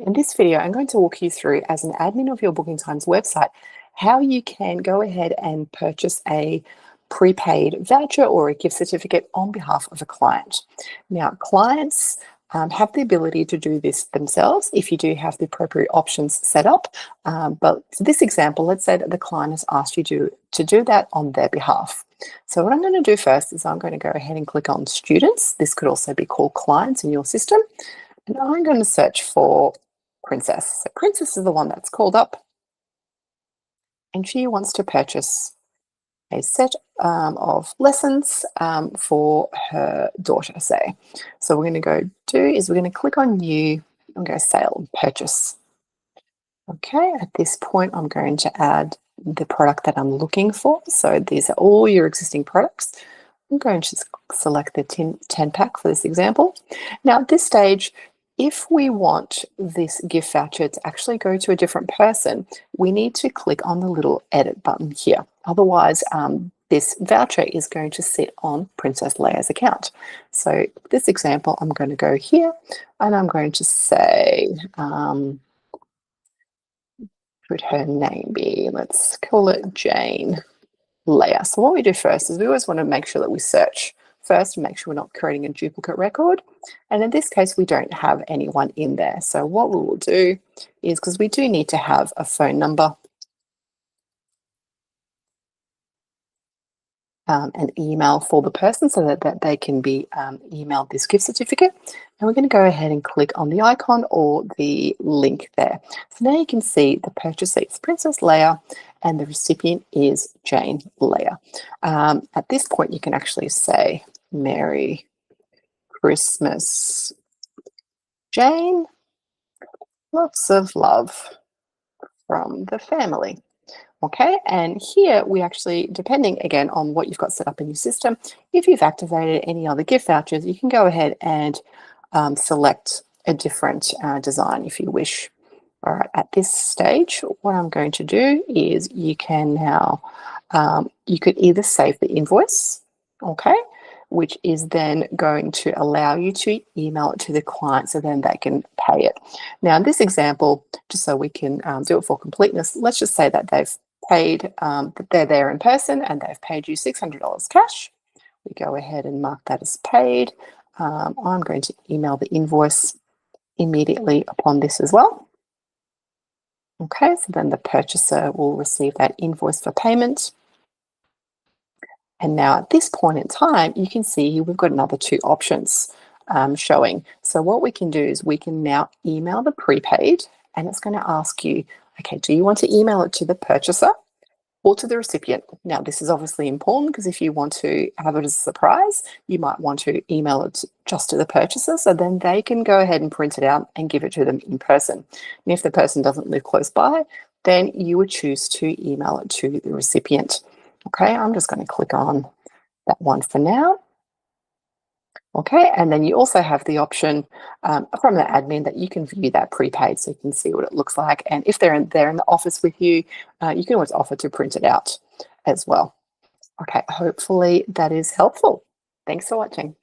In this video, I'm going to walk you through, as an admin of your Booking Times website, how you can go ahead and purchase a prepaid voucher or a gift certificate on behalf of a client. Now, clients have the ability to do this themselves if you do have the appropriate options set up. But for this example, let's say that the client has asked you to do that on their behalf. So what I'm going to do first is I'm going to go ahead and click on Students. This could also be called Clients in your system. And I'm going to search for Princess. So Princess is the one that's called up, and she wants to purchase a set of lessons for her daughter, say. So we're going to we're going to click on New and go Sale, Purchase. Okay, at this point, I'm going to add the product that I'm looking for. So these are all your existing products. I'm going to select the 10 pack for this example. Now, at this stage, if we want this gift voucher to actually go to a different person, we need to click on the little edit button here. Otherwise, this voucher is going to sit on Princess Leia's account. So this example, I'm going to go here and I'm going to say, would her name be, let's call it Jane Leia. So what we do first is we always want to make sure that we search first and make sure we're not creating a duplicate record. And in this case, we don't have anyone in there. So what we will do is, because we do need to have a phone number, an email for the person so that they can be emailed this gift certificate. And we're going to go ahead and click on the icon or the link there. So now you can see the purchaser is Princess Leia and the recipient is Jane Leia. At this point, you can actually say, Merry Christmas, Jane. Lots of love from the family. Okay, and here we actually, depending again on what you've got set up in your system, if you've activated any other gift vouchers, you can go ahead and select a different design if you wish. All right, at this stage, what I'm going to do is you can now, you could either save the invoice, okay, which is then going to allow you to email it to the client so then they can pay it. Now, in this example, just so we can do it for completeness, let's just say that they've paid, that they're there in person and they've paid you $600 cash. We go ahead and mark that as paid. I'm going to email the invoice immediately upon this as well. Okay, so then the purchaser will receive that invoice for payment. And now at this point in time, you can see we've got another two options showing. So what we can do is we can now email the prepaid, and it's going to ask you, okay, do you want to email it to the purchaser or to the recipient? Now, this is obviously important because if you want to have it as a surprise, you might want to email it just to the purchaser so then they can go ahead and print it out and give it to them in person. And if the person doesn't live close by, then you would choose to email it to the recipient. Okay, I'm just going to click on that one for now. Okay, and then you also have the option from the admin that you can view that prepaid so you can see what it looks like. And if they're in the office with you, you can always offer to print it out as well. Okay, hopefully that is helpful. Thanks for watching.